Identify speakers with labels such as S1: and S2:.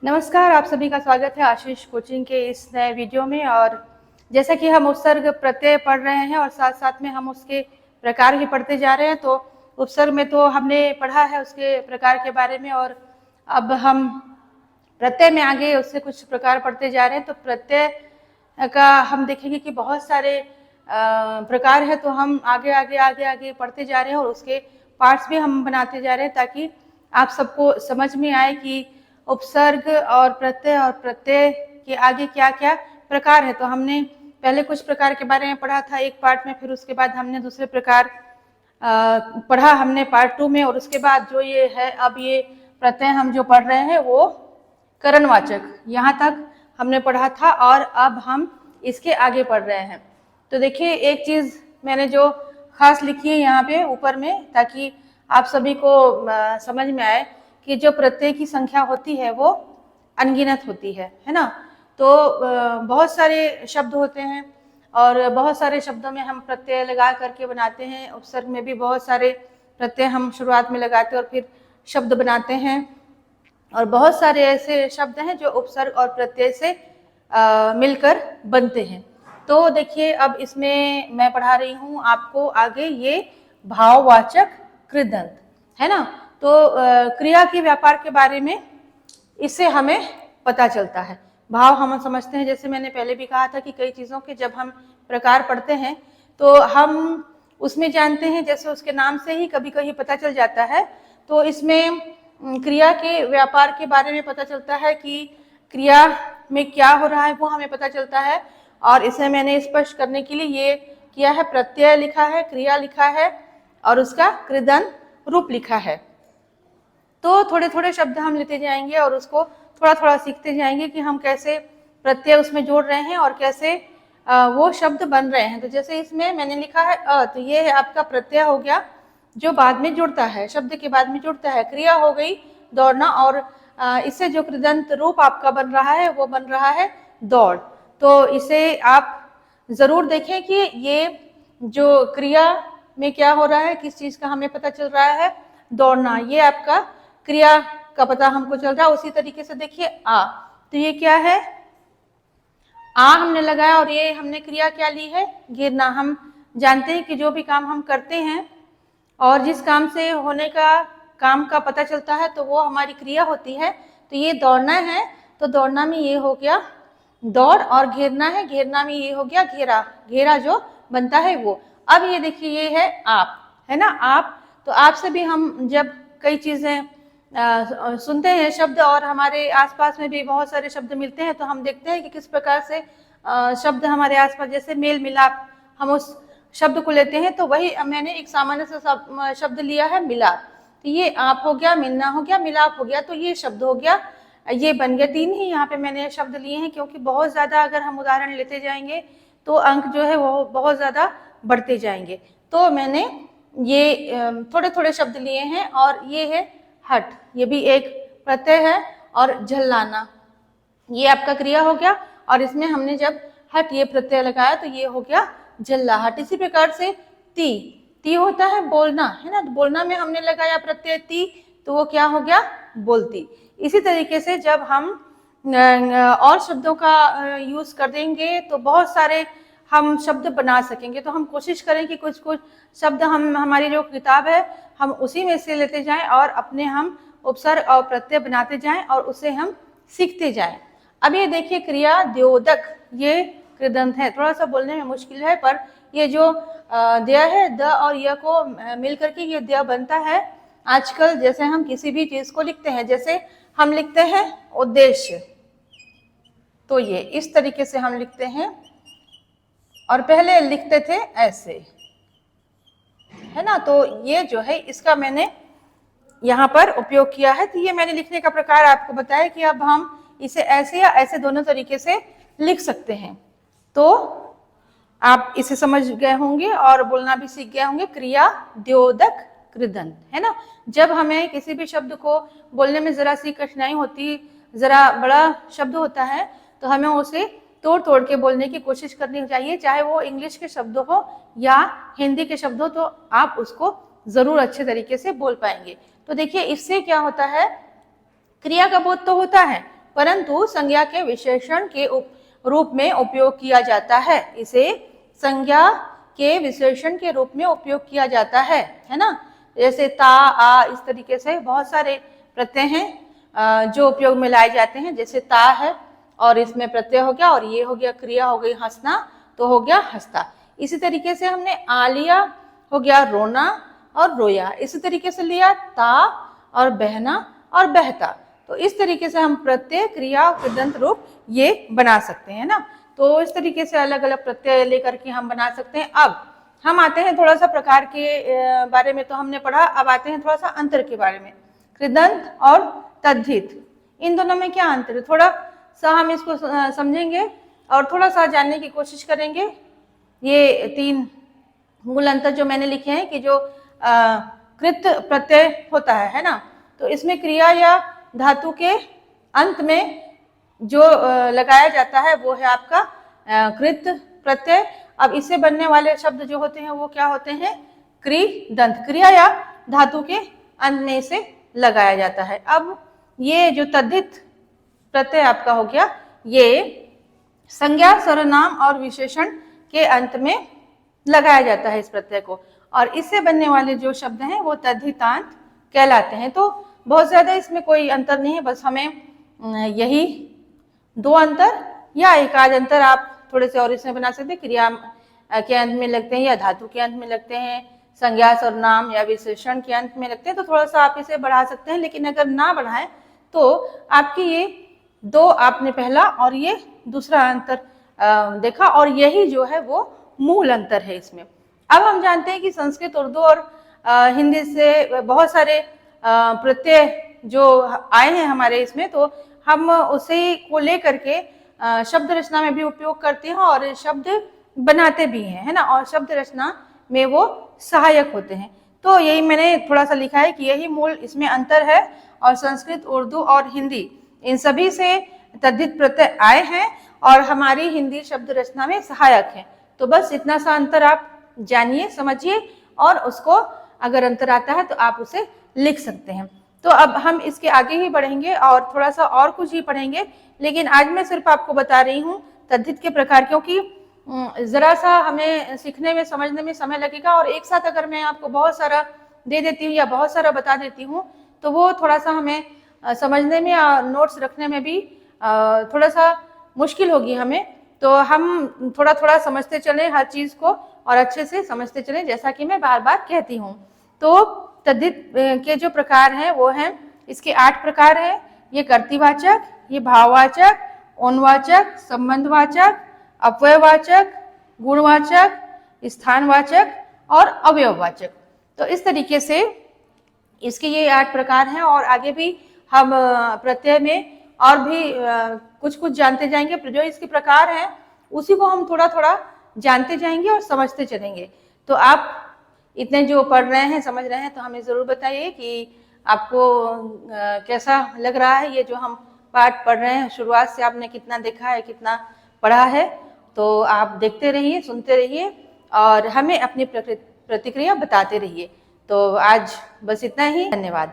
S1: नमस्कार, आप सभी का स्वागत है आशीष कोचिंग के इस नए वीडियो में। और जैसा कि हम उपसर्ग प्रत्यय पढ़ रहे हैं और साथ साथ में हम उसके प्रकार भी पढ़ते जा रहे हैं, तो उपसर्ग में तो हमने पढ़ा है उसके प्रकार के बारे में, और अब हम प्रत्यय में आगे उससे कुछ प्रकार पढ़ते जा रहे हैं। तो प्रत्यय का हम देखेंगे कि बहुत सारे प्रकार है, तो हम आगे पढ़ते जा रहे हैं और उसके पार्ट्स भी हम बनाते जा रहे हैं ताकि आप सबको समझ में आए कि उपसर्ग और प्रत्यय के आगे क्या क्या प्रकार है। तो हमने पहले कुछ प्रकार के बारे में पढ़ा था एक पार्ट में, फिर उसके बाद हमने दूसरे प्रकार पढ़ा हमने पार्ट 2 में, और उसके बाद जो ये है अब ये प्रत्यय हम जो पढ़ रहे हैं वो करणवाचक, यहाँ तक हमने पढ़ा था और अब हम इसके आगे पढ़ रहे हैं। तो देखिए, एक चीज मैंने जो खास लिखी है यहाँ पे ऊपर में, ताकि आप सभी को समझ में आए कि जो प्रत्यय की संख्या होती है वो अनगिनत होती है ना। तो बहुत सारे शब्द होते हैं और बहुत सारे शब्दों में हम प्रत्यय लगा करके बनाते हैं। उपसर्ग में भी बहुत सारे प्रत्यय हम शुरुआत में लगाते हैं और फिर शब्द बनाते हैं, और बहुत सारे ऐसे शब्द हैं जो उपसर्ग और प्रत्यय से मिलकर बनते हैं। तो देखिए, अब इसमें मैं पढ़ा रही हूँ आपको आगे ये भाववाचक कृदंत, है ना। तो क्रिया के व्यापार के बारे में इससे हमें पता चलता है। भाव हम समझते हैं, जैसे मैंने पहले भी कहा था कि कई चीज़ों के जब हम प्रकार पढ़ते हैं तो हम उसमें जानते हैं, जैसे उसके नाम से ही कभी कभी पता चल जाता है। तो इसमें क्रिया के व्यापार के बारे में पता चलता है कि क्रिया में क्या हो रहा है वो हमें पता चलता है, और इसे मैंने स्पष्ट करने के लिए ये किया है, प्रत्यय लिखा है, क्रिया लिखा है और उसका कृदंत रूप लिखा है। तो थोड़े थोड़े शब्द हम लेते जाएंगे और उसको थोड़ा थोड़ा सीखते जाएंगे कि हम कैसे प्रत्यय उसमें जोड़ रहे हैं और कैसे वो शब्द बन रहे हैं। तो जैसे इसमें मैंने लिखा है तो ये है आपका प्रत्यय हो गया जो बाद में जुड़ता है, शब्द के बाद में जुड़ता है। क्रिया हो गई दौड़ना, और इससे जो कृदंत रूप आपका बन रहा है वो बन रहा है दौड़। तो इसे आप जरूर देखें कि ये जो क्रिया में क्या हो रहा है, किस चीज का हमें पता चल रहा है, दौड़ना, ये आपका क्रिया का पता हमको चल रहा है। उसी तरीके से देखिए आ, तो ये क्या है, आ हमने लगाया और ये हमने क्रिया क्या ली है, गिरना। हम जानते हैं कि जो भी काम हम करते हैं और जिस काम से होने का काम का पता चलता है तो वो हमारी क्रिया होती है। तो ये दौड़ना है, तो दौड़ना में ये हो गया दौड़, और घेरना है, घेरना में ये हो गया घेरा, घेरा जो बनता है वो। अब ये देखिए ये है आप, है ना, आप। तो आप से भी हम जब कई चीजें सुनते हैं शब्द और हमारे आसपास में भी बहुत सारे शब्द मिलते हैं, तो हम देखते हैं कि किस प्रकार से शब्द हमारे आसपास, जैसे मेल मिलाप, हम उस शब्द को लेते हैं। तो वही मैंने एक सामान्य सा शब्द लिया है मिलाप। तो ये आप हो गया, मिलना हो गया, मिलाप हो गया, तो ये शब्द हो गया, ये बन गया। 3 ही यहाँ पे मैंने शब्द लिए हैं, क्योंकि बहुत ज्यादा अगर हम उदाहरण लेते जाएंगे तो अंक जो है वो बहुत ज्यादा बढ़ते जाएंगे। तो मैंने ये थोड़े थोड़े शब्द लिए हैं, और ये है हट, ये भी एक प्रत्यय है, और झल्लाना ये आपका क्रिया हो गया, और इसमें हमने जब हट ये प्रत्यय लगाया तो ये हो गया झल्लाहट। इसी प्रकार से ती, ती होता है बोलना, है ना, तो बोलना में हमने लगाया प्रत्यय ती, तो वो क्या हो गया, बोलती। इसी तरीके से जब हम और शब्दों का यूज कर देंगे तो बहुत सारे हम शब्द बना सकेंगे। तो हम कोशिश करें कि कुछ कुछ शब्द हम, हमारी जो किताब है हम उसी में से लेते जाएं और अपने हम उपसर्ग और प्रत्यय बनाते जाएं और उसे हम सीखते जाएं। अब ये देखिए क्रिया द्योदक, ये कृदंत है, थोड़ा सा बोलने में मुश्किल है, पर ये जो द्य है, द और य को मिल करके ये द्य बनता है। आजकल जैसे हम किसी भी चीज को लिखते हैं, जैसे हम लिखते हैं उद्देश्य, तो ये इस तरीके से हम लिखते हैं, और पहले लिखते थे ऐसे, है ना। तो ये जो है इसका मैंने यहाँ पर उपयोग किया है। तो ये मैंने लिखने का प्रकार आपको बताया कि अब हम इसे ऐसे या ऐसे दोनों तरीके से लिख सकते हैं। तो आप इसे समझ गए होंगे और बोलना भी सीख गए होंगे, क्रिया द्योदक कृदंत, है ना। जब हमें किसी भी शब्द को बोलने में जरा सी कठिनाई होती, जरा बड़ा शब्द होता है, तो हमें उसे तोड़ तोड़ के बोलने की कोशिश करनी चाहिए, चाहे वो इंग्लिश के शब्द हो या हिंदी के शब्द हो, तो आप उसको जरूर अच्छे तरीके से बोल पाएंगे। तो देखिए इससे क्या होता है, क्रिया का बोध तो होता है, परंतु संज्ञा के विशेषण के रूप में उपयोग किया जाता है। इसे संज्ञा के विशेषण के रूप में उपयोग किया जाता है ना। जैसे ता, आ, इस तरीके से बहुत सारे प्रत्यय हैं जो उपयोग में लाए जाते हैं। जैसे ता है और इसमें प्रत्यय हो गया और ये हो गया क्रिया हो गई हंसना, तो हो गया हंसता। इसी तरीके से हमने आ लिया, हो गया रोना और रोया। इसी तरीके से लिया ता और बहना और बहता। तो इस तरीके से हम प्रत्यय, क्रिया और कृदंत रूप ये बना सकते हैं ना। तो इस तरीके से अलग अलग प्रत्यय लेकर के हम बना सकते हैं। अब हम आते हैं थोड़ा सा प्रकार के बारे में तो हमने पढ़ा, अब आते हैं थोड़ा सा अंतर के बारे में। कृदंत और तद्धित, इन दोनों में क्या अंतर है, थोड़ा सा हम इसको समझेंगे और थोड़ा सा जानने की कोशिश करेंगे। ये 3 मूल अंतर जो मैंने लिखे हैं कि जो कृत प्रत्यय होता है ना, तो इसमें क्रिया या धातु के अंत में जो लगाया जाता है वो है आपका कृत प्रत्यय। अब इससे बनने वाले शब्द जो होते हैं वो क्या होते हैं, कृदंत। क्रिया या धातु के अंत में इसे लगाया जाता है। अब ये जो तद्धित प्रत्यय आपका हो गया, ये संज्ञा, सर्वनाम और विशेषण के अंत में लगाया जाता है इस प्रत्यय को, और इससे बनने वाले जो शब्द हैं वो तद्धितांत कहलाते हैं। तो बहुत ज्यादा इसमें कोई अंतर नहीं है, बस हमें यही 2 अंतर या एक आध अंतर आप थोड़े से और इसमें बना सकते हैं। क्रिया के अंत में लगते हैं या धातु के अंत में लगते हैं, संज्ञा, सर्वनाम या विशेषण के अंत में लगते हैं, तो थोड़ा सा आप इसे बढ़ा सकते हैं। लेकिन अगर ना बढ़ाएं तो आपकी ये 2 आपने पहला और ये दूसरा अंतर देखा, और यही जो है वो मूल अंतर है इसमें। अब हम जानते हैं कि संस्कृत, उर्दू और हिंदी से बहुत सारे प्रत्यय जो आए हैं हमारे इसमें, तो हम उसे को लेकर के शब्द रचना में भी उपयोग करते हैं और शब्द बनाते भी हैं, है ना, और शब्द रचना में वो सहायक होते हैं। तो यही मैंने थोड़ा सा लिखा है कि यही मूल इसमें अंतर है, और संस्कृत, उर्दू और हिंदी इन सभी से तद्धित प्रत्यय आए हैं और हमारी हिंदी शब्द रचना में सहायक है। तो बस इतना सा अंतर आप जानिए, समझिए, और उसको अगर अंतर आता है तो आप उसे लिख सकते हैं। तो अब हम इसके आगे ही बढ़ेंगे और थोड़ा सा और कुछ ही पढ़ेंगे, लेकिन आज मैं सिर्फ आपको बता रही हूँ तद्धित के प्रकार, क्योंकि जरा सा हमें सीखने में, समझने में समय लगेगा, और एक साथ अगर मैं आपको बहुत सारा दे देती हूँ या बहुत सारा बता देती हूँ तो वो थोड़ा सा हमें समझने में और नोट्स रखने में भी थोड़ा सा मुश्किल होगी हमें। तो हम थोड़ा थोड़ा समझते चलें हर चीज को और अच्छे से समझते चलें, जैसा कि मैं बार बार कहती हूँ। तो तद्धित के जो प्रकार हैं वो हैं, इसके 8 प्रकार हैं। ये कर्तृवाचक, ये भाववाचक, औनवाचक, संबंधवाचक, अपव्ययवाचक, गुणवाचक, स्थानवाचक और अवयववाचक। तो इस तरीके से इसके ये 8 प्रकार हैं, और आगे भी हम प्रत्यय में और भी कुछ कुछ जानते जाएंगे। जो इसके प्रकार हैं उसी को हम थोड़ा थोड़ा जानते जाएंगे और समझते चलेंगे। तो आप इतने जो पढ़ रहे हैं, समझ रहे हैं, तो हमें ज़रूर बताइए कि आपको कैसा लग रहा है ये जो हम पाठ पढ़ रहे हैं। शुरुआत से आपने कितना देखा है, कितना पढ़ा है। तो आप देखते रहिए, सुनते रहिए और हमें अपनी प्रतिक्रिया बताते रहिए। तो आज बस इतना ही, धन्यवाद।